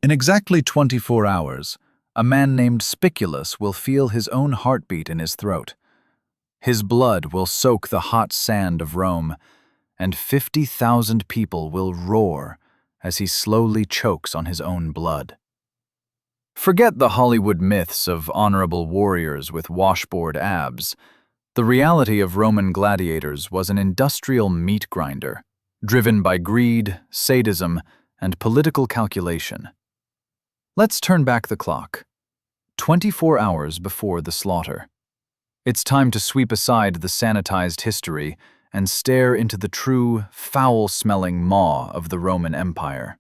In exactly 24 hours, a man named Spiculus will feel his own heartbeat in his throat. His blood will soak the hot sand of Rome, and 50,000 people will roar as he slowly chokes on his own blood. Forget the Hollywood myths of honorable warriors with washboard abs. The reality of Roman gladiators was an industrial meat grinder, driven by greed, sadism, and political calculation. Let's turn back the clock. 24 hours before the slaughter. It's time to sweep aside the sanitized history and stare into the true, foul-smelling maw of the Roman Empire.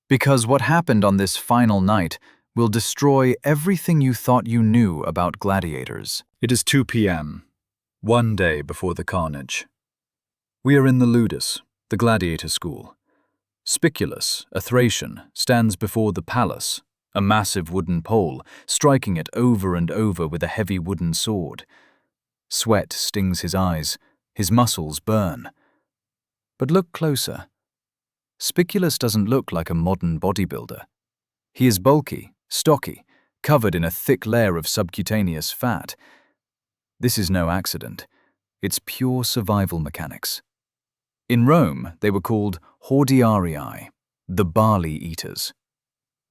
Because what happened on this final night will destroy everything you thought you knew about gladiators. It is 2 p.m., one day before the carnage. We are in the Ludus, the gladiator school. Spiculus, a Thracian, stands before the palace, a massive wooden pole, striking it over and over with a heavy wooden sword. Sweat stings his eyes, his muscles burn. But look closer. Spiculus doesn't look like a modern bodybuilder. He is bulky, stocky, covered in a thick layer of subcutaneous fat. This is no accident. It's pure survival mechanics. In Rome, they were called hordearii, the barley eaters.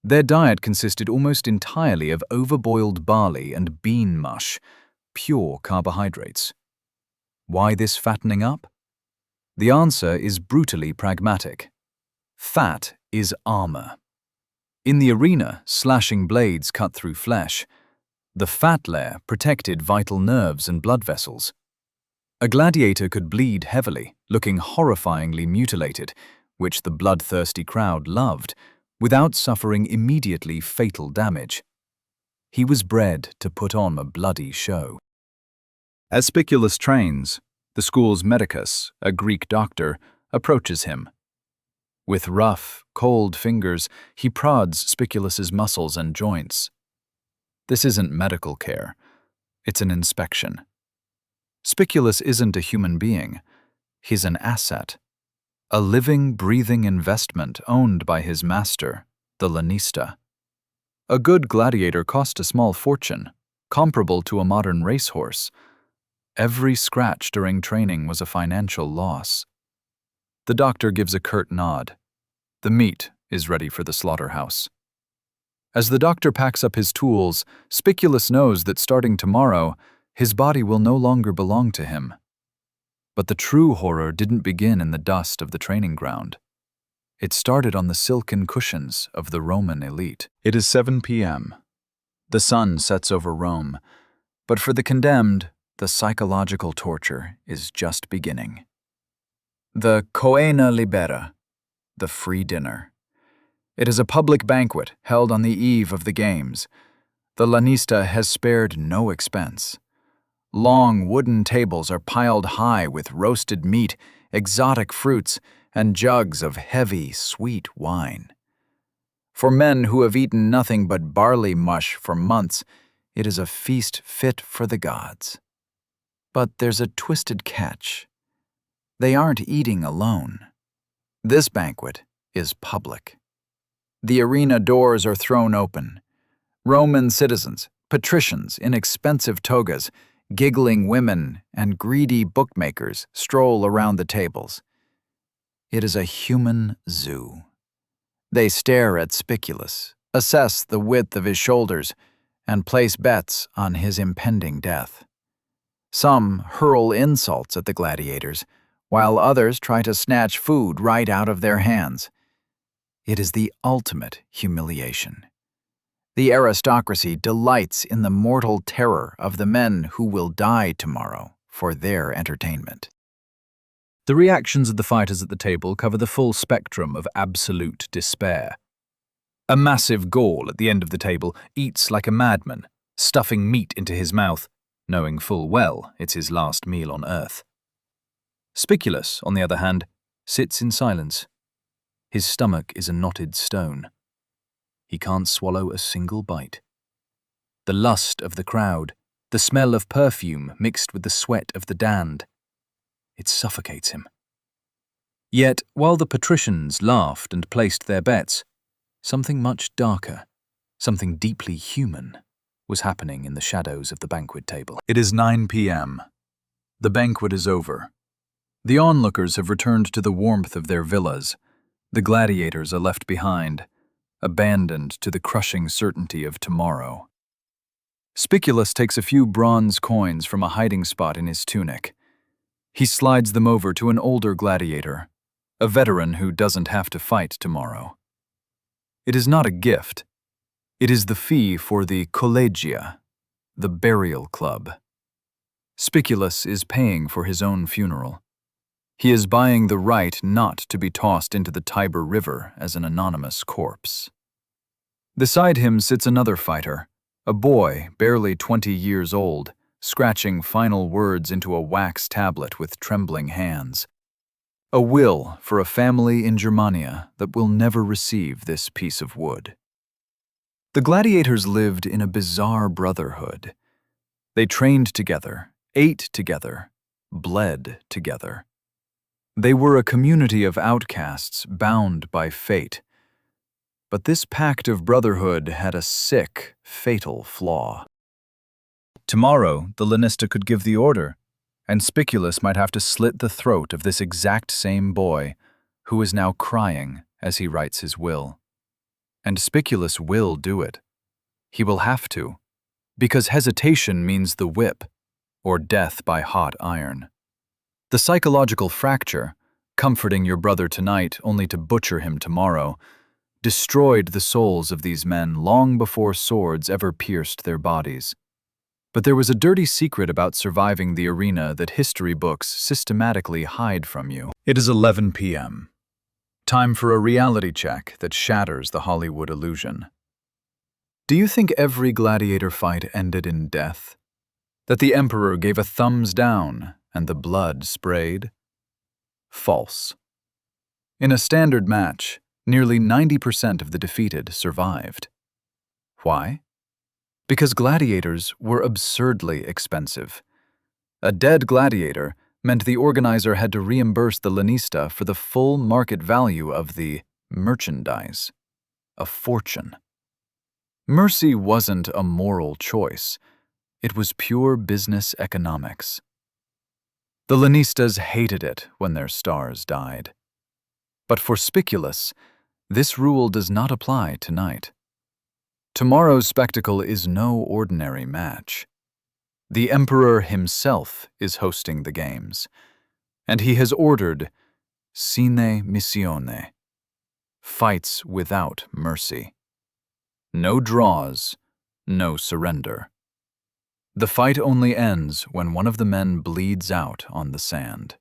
Their diet consisted almost entirely of overboiled barley and bean mush, pure carbohydrates. Why this fattening up? The answer is brutally pragmatic. Fat is armor. In the arena, slashing blades cut through flesh. The fat layer protected vital nerves and blood vessels. A gladiator could bleed heavily, looking horrifyingly mutilated, which the bloodthirsty crowd loved, without suffering immediately fatal damage. He was bred to put on a bloody show. As Spiculus trains, the school's medicus, a Greek doctor, approaches him. With rough, cold fingers, he prods Spiculus's muscles and joints. This isn't medical care. It's an inspection. Spiculus isn't a human being. He's an asset. A living, breathing investment owned by his master, the lanista. A good gladiator cost a small fortune, comparable to a modern racehorse. Every scratch during training was a financial loss. The doctor gives a curt nod. The meat is ready for the slaughterhouse. As the doctor packs up his tools, Spiculus knows that starting tomorrow, his body will no longer belong to him. But the true horror didn't begin in the dust of the training ground. It started on the silken cushions of the Roman elite. It is 7 p.m. The sun sets over Rome, but for the condemned, the psychological torture is just beginning. The Coena Libera, the free dinner. It is a public banquet held on the eve of the games. The lanista has spared no expense. Long wooden tables are piled high with roasted meat, exotic fruits, and jugs of heavy, sweet wine. For men who have eaten nothing but barley mush for months, it is a feast fit for the gods. But there's a twisted catch. They aren't eating alone. This banquet is public. The arena doors are thrown open. Roman citizens, patricians in expensive togas, giggling women, and greedy bookmakers stroll around the tables. It is a human zoo. They stare at Spiculus, assess the width of his shoulders, and place bets on his impending death. Some hurl insults at the gladiators, while others try to snatch food right out of their hands. It is the ultimate humiliation. The aristocracy delights in the mortal terror of the men who will die tomorrow for their entertainment. The reactions of the fighters at the table cover the full spectrum of absolute despair. A massive Gaul at the end of the table eats like a madman, stuffing meat into his mouth, knowing full well it's his last meal on earth. Spiculus, on the other hand, sits in silence. His stomach is a knotted stone. He can't swallow a single bite. The lust of the crowd, the smell of perfume mixed with the sweat of the damned, it suffocates him. Yet, while the patricians laughed and placed their bets, Something much darker, something deeply human, was happening in the shadows of the banquet table. It is 9 p.m. The banquet is over. The onlookers have returned to the warmth of their villas. The gladiators are left behind, abandoned to the crushing certainty of tomorrow. Spiculus takes a few bronze coins from a hiding spot in his tunic. He slides them over to an older gladiator, a veteran who doesn't have to fight tomorrow. It is not a gift. It is the fee for the collegia, the burial club. Spiculus is paying for his own funeral. He is buying the right not to be tossed into the Tiber River as an anonymous corpse. Beside him sits another fighter, a boy barely 20 years old, scratching final words into a wax tablet with trembling hands. A will for a family in Germania that will never receive this piece of wood. The gladiators lived in a bizarre brotherhood. They trained together, ate together, bled together. They were a community of outcasts bound by fate. But this pact of brotherhood had a sick, fatal flaw. Tomorrow, the lanista could give the order, and Spiculus might have to slit the throat of this exact same boy, who is now crying as he writes his will. And Spiculus will do it. He will have to, because hesitation means the whip, or death by hot iron. The psychological fracture, comforting your brother tonight only to butcher him tomorrow, destroyed the souls of these men long before swords ever pierced their bodies. But there was a dirty secret about surviving the arena that history books systematically hide from you. It is 11 p.m. Time for a reality check that shatters the Hollywood illusion. Do you think every gladiator fight ended in death? That the emperor gave a thumbs down and the blood sprayed? False. In a standard match, nearly 90% of the defeated survived. Why? Because gladiators were absurdly expensive. A dead gladiator meant the organizer had to reimburse the lanista for the full market value of the merchandise. A fortune. Mercy wasn't a moral choice. It was pure business economics. The lanistas hated it when their stars died. But for Spiculus, this rule does not apply tonight. Tomorrow's spectacle is no ordinary match. The emperor himself is hosting the games, and he has ordered sine missione, fights without mercy. No draws, no surrender. The fight only ends when one of the men bleeds out on the sand.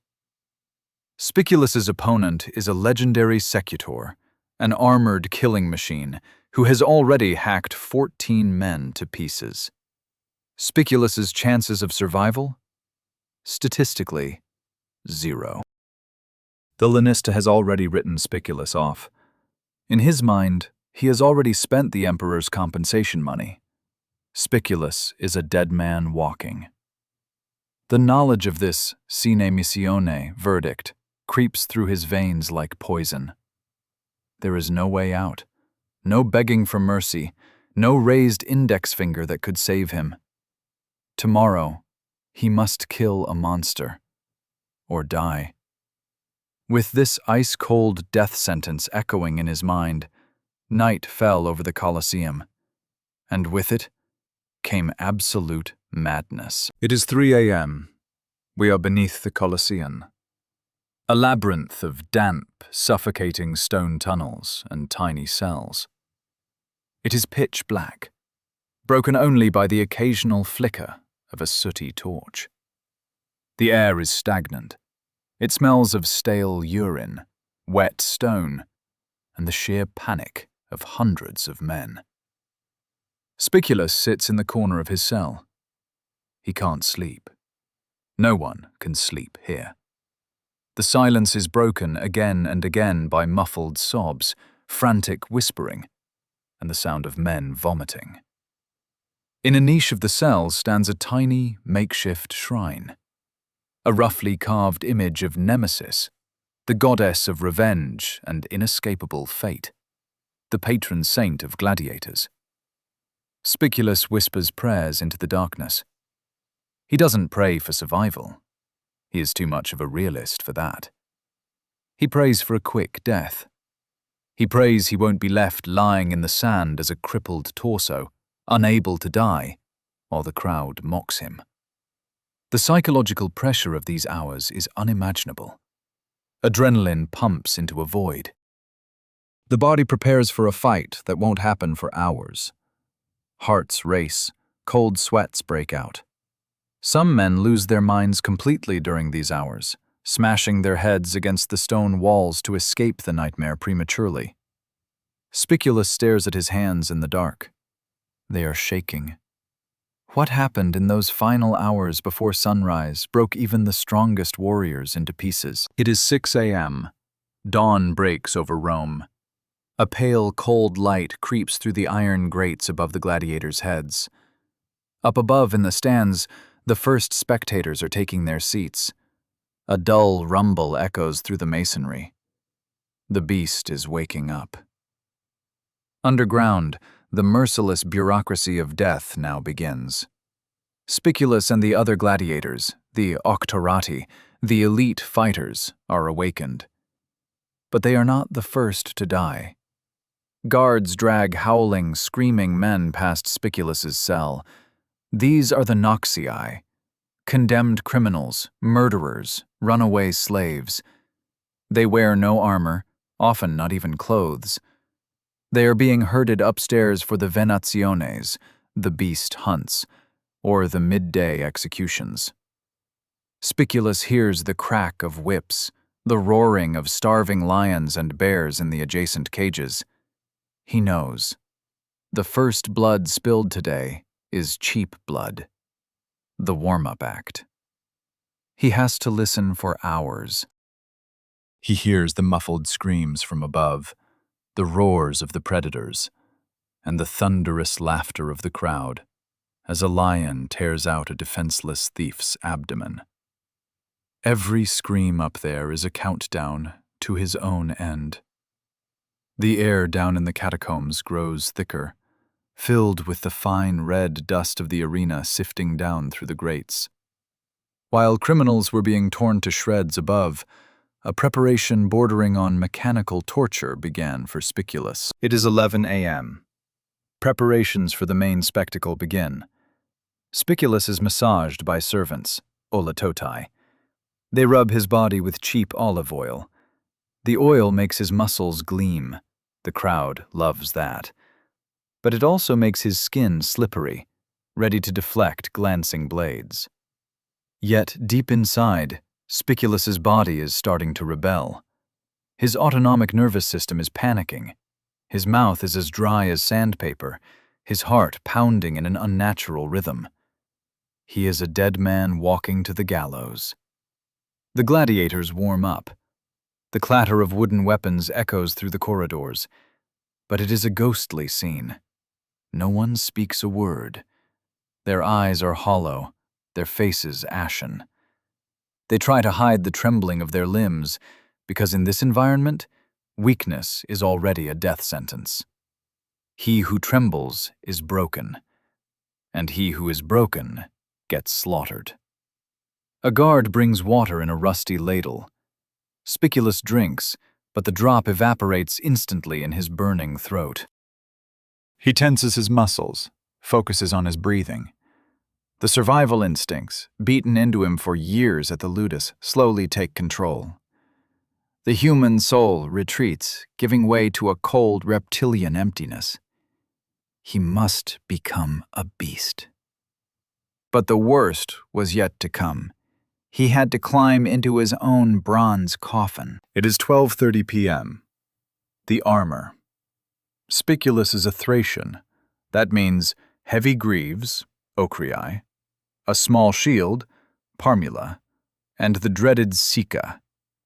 Spiculus's opponent is a legendary secutor, an armored killing machine who has already hacked 14 men to pieces. Spiculus's chances of survival? Statistically, 0. The lanista has already written Spiculus off. In his mind, he has already spent the emperor's compensation money. Spiculus is a dead man walking. The knowledge of this sine missione verdict creeps through his veins like poison. There is no way out, no begging for mercy, no raised index finger that could save him. Tomorrow, he must kill a monster, or die. With this ice-cold death sentence echoing in his mind, night fell over the Colosseum, and with it came absolute madness. It is 3 a.m. We are beneath the Colosseum, a labyrinth of damp, suffocating stone tunnels and tiny cells. It is pitch black, broken only by the occasional flicker of a sooty torch. The air is stagnant. It smells of stale urine, wet stone, and the sheer panic of hundreds of men. Spiculus sits in the corner of his cell. He can't sleep. No one can sleep here. The silence is broken again and again by muffled sobs, frantic whispering, and the sound of men vomiting. In a niche of the cell stands a tiny, makeshift shrine. A roughly carved image of Nemesis, the goddess of revenge and inescapable fate. the patron saint of gladiators. Spiculus whispers prayers into the darkness. He doesn't pray for survival. He is too much of a realist for that. He prays for a quick death. He prays he won't be left lying in the sand as a crippled torso, unable to die, while the crowd mocks him. The psychological pressure of these hours is unimaginable. Adrenaline pumps into a void. The body prepares for a fight that won't happen for hours. Hearts race, cold sweats break out. Some men lose their minds completely during these hours, smashing their heads against the stone walls to escape the nightmare prematurely. Spiculus stares at his hands in the dark. They are shaking. What happened in those final hours before sunrise broke even the strongest warriors into pieces? It is 6 a.m. Dawn breaks over Rome. A pale, cold light creeps through the iron grates above the gladiators' heads. Up above in the stands, the first spectators are taking their seats. A dull rumble echoes through the masonry. The beast is waking up. Underground, the merciless bureaucracy of death now begins. Spiculus and the other gladiators, the auctorati, the elite fighters, are awakened. But they are not the first to die. Guards drag howling, screaming men past Spiculus's cell. These are the Noxii, condemned criminals, murderers, runaway slaves. They wear no armor, often not even clothes. They are being herded upstairs for the venationes, the beast hunts, or the midday executions. Spiculus hears the crack of whips, the roaring of starving lions and bears in the adjacent cages. He knows. The first blood spilled today is cheap blood. The warm-up act. He has to listen for hours. He hears the muffled screams from above, the roars of the predators, and the thunderous laughter of the crowd as a lion tears out a defenseless thief's abdomen. Every scream up there is a countdown to his own end. The air down in the catacombs grows thicker, filled with the fine red dust of the arena sifting down through the grates. While criminals were being torn to shreds above, a preparation bordering on mechanical torture began for Spiculus. It is 11 a.m. Preparations for the main spectacle begin. Spiculus is massaged by servants, olatotai. They rub his body with cheap olive oil. The oil makes his muscles gleam. The crowd loves that. But it also makes his skin slippery, ready to deflect glancing blades. Yet deep inside, Spiculus's body is starting to rebel. His autonomic nervous system is panicking. His mouth is as dry as sandpaper, his heart pounding in an unnatural rhythm. He is a dead man walking to the gallows. The gladiators warm up. The clatter of wooden weapons echoes through the corridors. But it is a ghostly scene. No one speaks a word. Their eyes are hollow, their faces ashen. They try to hide the trembling of their limbs, because in this environment, weakness is already a death sentence. He who trembles is broken, and he who is broken gets slaughtered. A guard brings water in a rusty ladle. Spiculus drinks, but the drop evaporates instantly in his burning throat. He tenses his muscles, focuses on his breathing. The survival instincts, beaten into him for years at the Ludus, slowly take control. The human soul retreats, giving way to a cold reptilian emptiness. He must become a beast. But the worst was yet to come. He had to climb into his own bronze coffin. It is 12:30 p.m. The armor. Spiculus is a Thracian. That means heavy greaves, ochrii, a small shield, parmula, and the dreaded sika,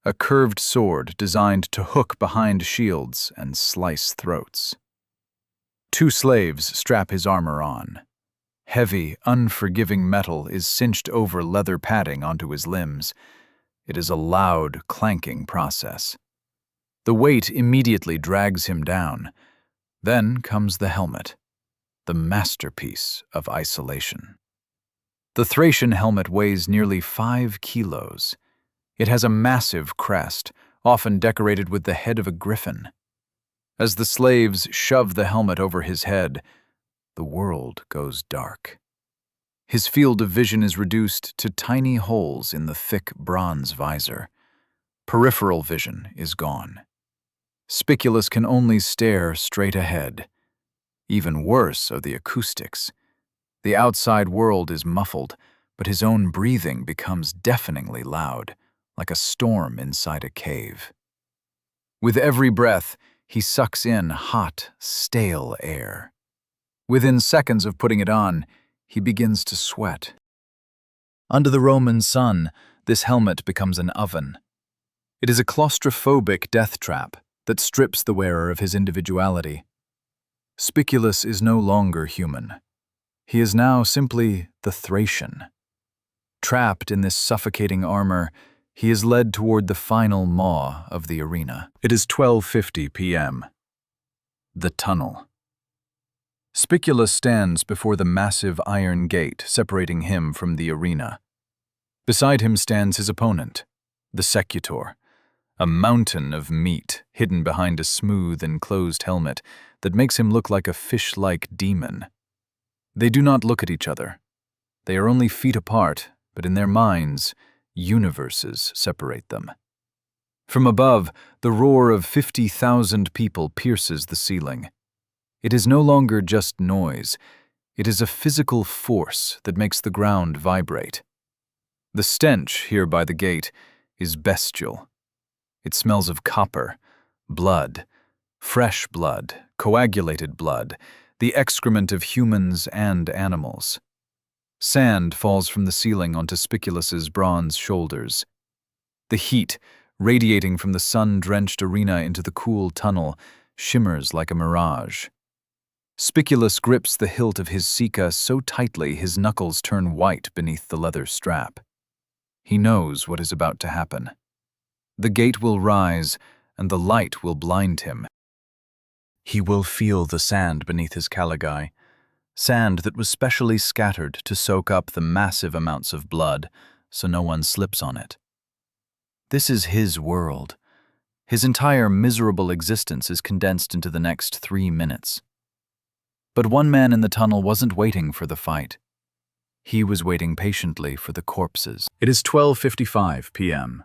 a curved sword designed to hook behind shields and slice throats. 2 slaves strap his armor on. Heavy, unforgiving metal is cinched over leather padding onto his limbs. It is a loud, clanking process. The weight immediately drags him down. Then comes the helmet, the masterpiece of isolation. The Thracian helmet weighs nearly 5 kilos. It has a massive crest, often decorated with the head of a griffin. As the slaves shove the helmet over his head, the world goes dark. His field of vision is reduced to tiny holes in the thick bronze visor. Peripheral vision is gone. Spiculus can only stare straight ahead. Even worse are the acoustics. The outside world is muffled, but his own breathing becomes deafeningly loud, like a storm inside a cave. With every breath, he sucks in hot, stale air. Within seconds of putting it on, he begins to sweat. Under the Roman sun, this helmet becomes an oven. It is a claustrophobic death trap that strips the wearer of his individuality. Spiculus is no longer human. He is now simply the Thracian. Trapped in this suffocating armor, he is led toward the final maw of the arena. It is 12:50 p.m. The tunnel. Spiculus stands before the massive iron gate separating him from the arena. Beside him stands his opponent, the Secutor, a mountain of meat hidden behind a smooth, enclosed helmet that makes him look like a fish-like demon. They do not look at each other. They are only feet apart, but in their minds, universes separate them. From above, the roar of 50,000 people pierces the ceiling. It is no longer just noise. It is a physical force that makes the ground vibrate. The stench here by the gate is bestial. It smells of copper, blood, fresh blood, coagulated blood, the excrement of humans and animals. Sand falls from the ceiling onto Spiculus's bronze shoulders. The heat, radiating from the sun-drenched arena into the cool tunnel, shimmers like a mirage. Spiculus grips the hilt of his sika so tightly his knuckles turn white beneath the leather strap. He knows what is about to happen. The gate will rise, and the light will blind him. He will feel the sand beneath his caligae, sand that was specially scattered to soak up the massive amounts of blood so no one slips on it. This is his world. His entire miserable existence is condensed into the next 3 minutes. But one man in the tunnel wasn't waiting for the fight. He was waiting patiently for the corpses. It is 12:55 p.m.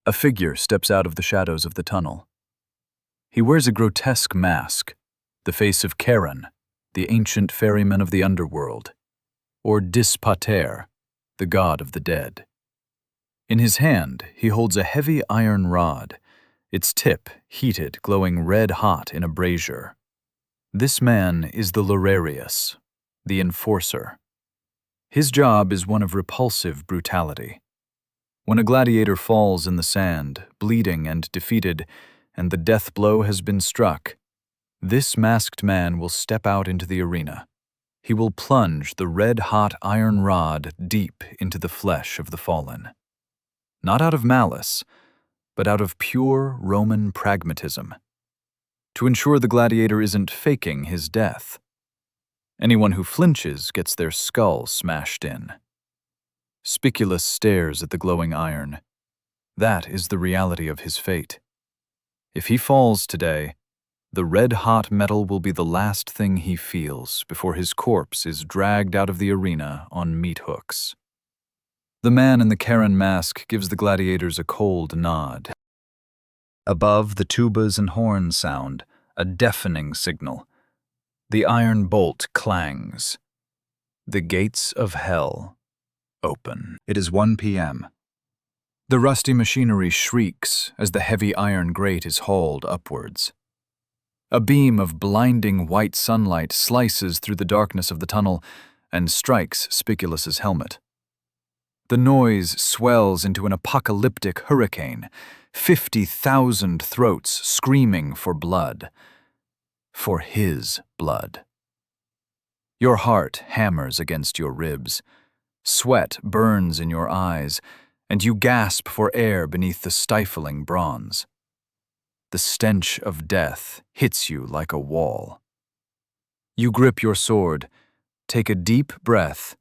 A figure steps out of the shadows of the tunnel. He wears a grotesque mask, the face of Charon, the ancient ferryman of the underworld, or Dis Pater, the god of the dead. In his hand, he holds a heavy iron rod, its tip heated, glowing red-hot in a brazier. This man is the Lorarius, the enforcer. His job is one of repulsive brutality. When a gladiator falls in the sand, bleeding and defeated, and the death blow has been struck, this masked man will step out into the arena. He will plunge the red-hot iron rod deep into the flesh of the fallen. Not out of malice, but out of pure Roman pragmatism, to ensure the gladiator isn't faking his death. Anyone who flinches gets their skull smashed in. Spiculus stares at the glowing iron. That is the reality of his fate. If he falls today, the red-hot metal will be the last thing he feels before his corpse is dragged out of the arena on meat hooks. The man in the Charon mask gives the gladiators a cold nod. Above, the tubas and horns sound, a deafening signal. The iron bolt clangs. The gates of hell open. It is 1 p.m. The rusty machinery shrieks as the heavy iron grate is hauled upwards. A beam of blinding white sunlight slices through the darkness of the tunnel and strikes Spiculus's helmet. The noise swells into an apocalyptic hurricane, 50,000 throats screaming for blood. For his blood. Your heart hammers against your ribs. Sweat burns in your eyes, and you gasp for air beneath the stifling bronze. The stench of death hits you like a wall. You grip your sword, take a deep breath,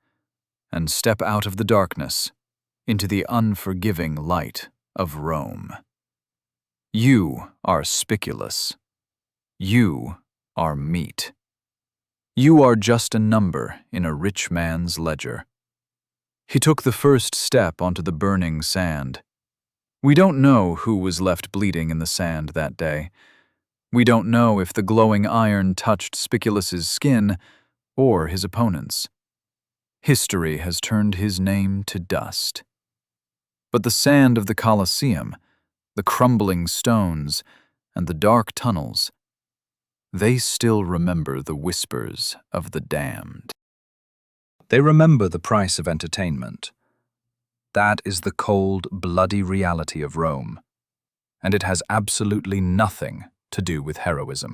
and step out of the darkness into the unforgiving light of Rome. You are Spiculus. You are meat. You are just a number in a rich man's ledger. He took the first step onto the burning sand. We don't know who was left bleeding in the sand that day. We don't know if the glowing iron touched Spiculus's skin or his opponent's. History has turned his name to dust. But the sand of the Colosseum, the crumbling stones, and the dark tunnels, they still remember the whispers of the damned. They remember the price of entertainment. That is the cold, bloody reality of Rome, and it has absolutely nothing to do with heroism.